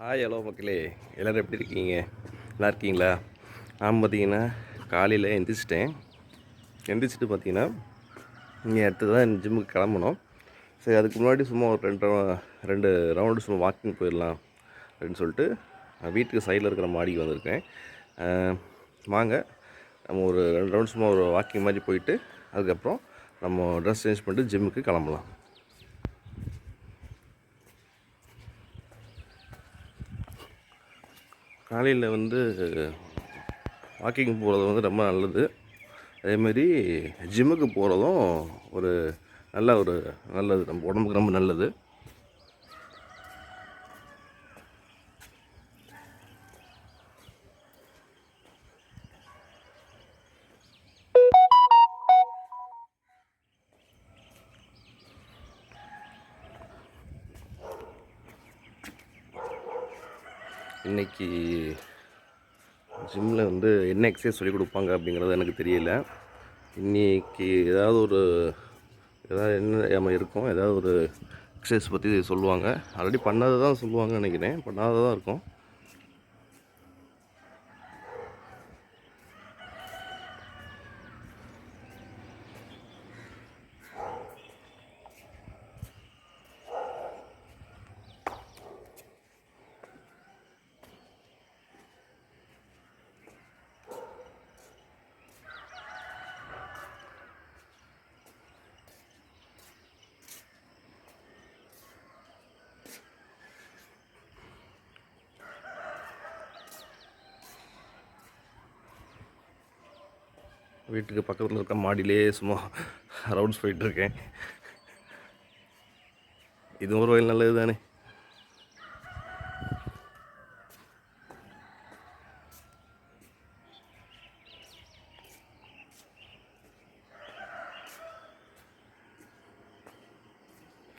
Hello மக்களே, எல்லோரும் எப்படி இருக்கீங்க? நல்லா இருக்கீங்களா? நான் பார்த்தீங்கன்னா காலையில் எந்திரிச்சிட்டேன். எந்திரிச்சிட்டு பார்த்தீங்கன்னா இங்கே அடுத்து தான் ஜிம்முக்கு கிளம்பணும். சரி, அதுக்கு முன்னாடி சும்மா ஒரு ரெண்டு ரவுண்டு சும்மா வாக்கிங் போயிடலாம் அப்படின்னு சொல்லிட்டு வீட்டுக்கு சைடில் இருக்கிற மாடிக்கு வந்திருக்கேன். வாங்க, நம்ம ஒரு 2 ரவுண்டு சும்மா ஒரு வாக்கிங் மாதிரி போயிட்டு அதுக்கப்புறம் நம்ம ட்ரெஸ் சேஞ்ச் பண்ணிட்டு ஜிம்முக்கு கிளம்பலாம். காலையில் வாக்கிங் போகிறது ரொம்ப நல்லது. அதேமாரி ஜிம்முக்கு போகிறதும் ஒரு நல்லது, நம்ம உடம்புக்கு ரொம்ப நல்லது. இன்றைக்கி ஜிம்மில் என்ன எக்ஸசைஸ் சொல்லிக் கொடுப்பாங்க அப்படிங்கிறது எனக்கு தெரியல. இன்றைக்கி ஏதாவது என்ன இருக்கும், ஏதாவது ஒரு எக்ஸசைஸ் பற்றி சொல்லுவாங்க. ஆல்ரெடி பண்ணது தான் சொல்லுவாங்கன்னு நினைக்கிறேன், பண்ணாத தான் இருக்கும். வீட்டுக்கு பக்கத்தில் இருக்க மாடியிலே சும்மா ரவுண்ட்ஸ் போயிட்டுருக்கேன். இது ஒரு வகையில் நல்லது தானே.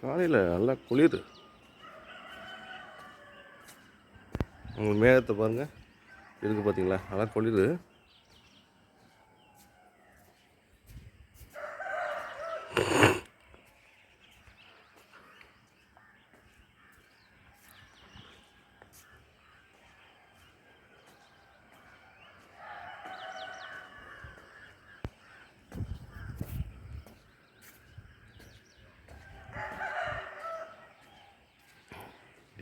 காலையில் நல்லா குளிர். உங்களுக்கு மேகத்தை பாருங்கள், இருக்குது பார்த்தீங்களா? நல்லா குளிர்.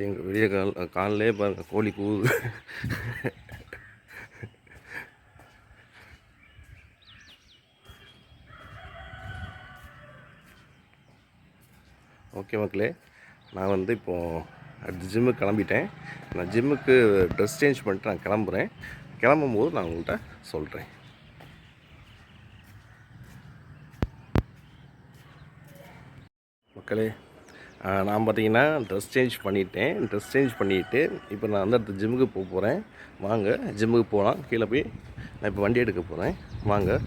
எங்கள் விடிய காலையிலே பாருங்கள், கோழி கூவுது. ஓகே மக்களே, நான் இப்போது அடுத்த ஜிம்முக்கு கிளம்பிட்டேன். நான் ஜிம்முக்கு ட்ரெஸ் சேஞ்ச் பண்ணிட்டு நான் கிளம்புறேன். கிளம்பும்போது நான் உங்கள்கிட்ட சொல்கிறேன். மக்களே, நான் பார்த்தீங்கன்னா ட்ரெஸ் சேஞ்ச் பண்ணிவிட்டு இப்போ நான் அடுத்த ஜிம்முக்கு போகிறேன். வாங்க, ஜிம்முக்கு போகலாம். கீழே போய் நான் இப்போ வண்டி எடுக்க போகிறேன். வாங்க.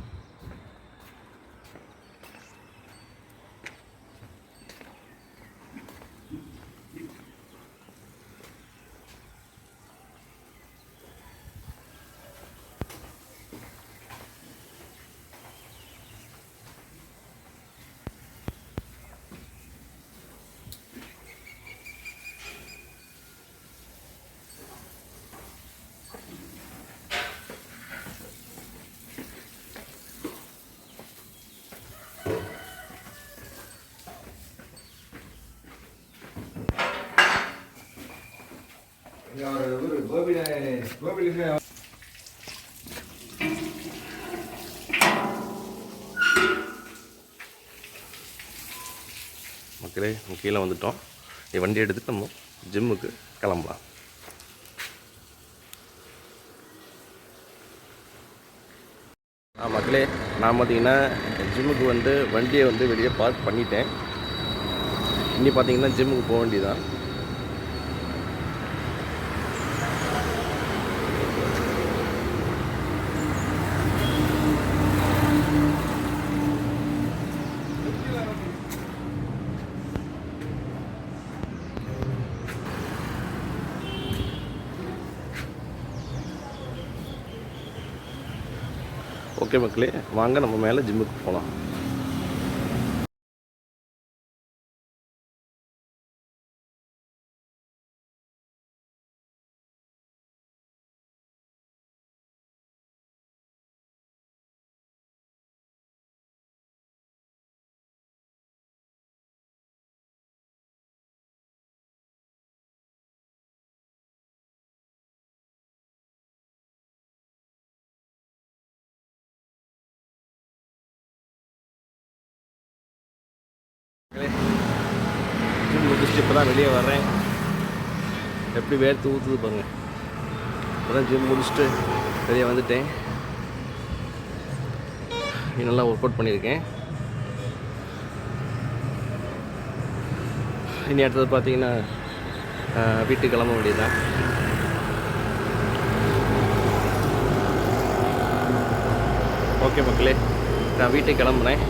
மக்களே, கீழே வந்துட்டோம். வண்டி எடுத்துட்டு நம்ம ஜிம்முக்கு கிளம்பலாம். மக்களே, நான் பார்த்தீங்கன்னா ஜிம்முக்கு வண்டியை வெளியே பார்க் பண்ணிட்டேன். இனி பார்த்தீங்கன்னா ஜிம்முக்கு போக வேண்டியதான். ஓகே மக்களே, வாங்க நம்ம மேலே ஜிம்முக்கு போகலாம். முடிச்சுட்டு இப்போ தான் வெளியே வர்றேன். எப்படி வேர்த்து ஊற்றுது பாருங்க. இப்போ தான் ஜிம் முடிச்சுட்டு வெளியே வந்துட்டேன். நல்லா ஒர்க் அவுட் பண்ணியிருக்கேன். இனி அடுத்தது பார்த்தீங்கன்னா வீட்டுக்கு கிளம்ப வேண்டியதுதான். ஓகே மக்களே, நான் வீட்டுக்கு கிளம்புறேன்.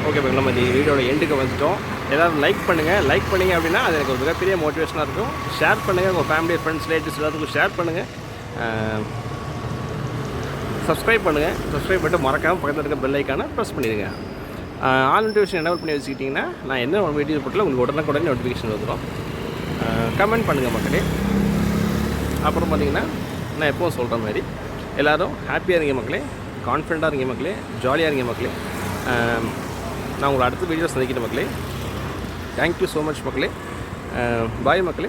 ஓகே மக்களே, நம்ம இந்த வீடியோட எண்டுக்கு வந்துட்டோம். எல்லோரும் லைக் பண்ணுங்கள். லைக் பண்ணிங்க அப்படின்னா அது எனக்கு ஒரு மிகப்பெரிய மோட்டிவேஷனாக இருக்கும். ஷேர் பண்ணுங்கள், உங்கள் ஃபேமிலி, ஃப்ரெண்ட்ஸ், ரிலேட்டிவ்ஸ் எல்லாத்துக்கும் ஷேர் பண்ணுங்கள். சப்ஸ்கிரைப் பண்ணுங்கள். சப்ஸ்கிரைப் பண்ணிட்டு மறக்காமல் பக்கத்தில் இருக்க பெல் ஐக்கானை ப்ரெஸ் பண்ணிடுங்க. ஆல் நோட்டிஃபிகேஷன் என்ன பண்ணி வச்சுக்கிட்டிங்கன்னா நான் என்ன வீடியோ போட்டாலும் உங்களுக்கு உடனே நோட்டிஃபிகேஷன் வந்துடும். கமெண்ட் பண்ணுங்கள் மக்களே. அப்புறம் பார்த்திங்கன்னா நான் எப்போவும் சொல்கிற மாதிரி எல்லோரும் ஹாப்பியாக இருங்க மக்களே, கான்ஃபிடண்ட்டாக இருங்க மக்களே, ஜாலியாக இருங்க மக்களே. நான் உங்களை அடுத்த வீடியோ சந்திக்கிறேன் மக்களே. தேங்க்யூ ஸோ மச் மக்களே. பாய் மக்களே.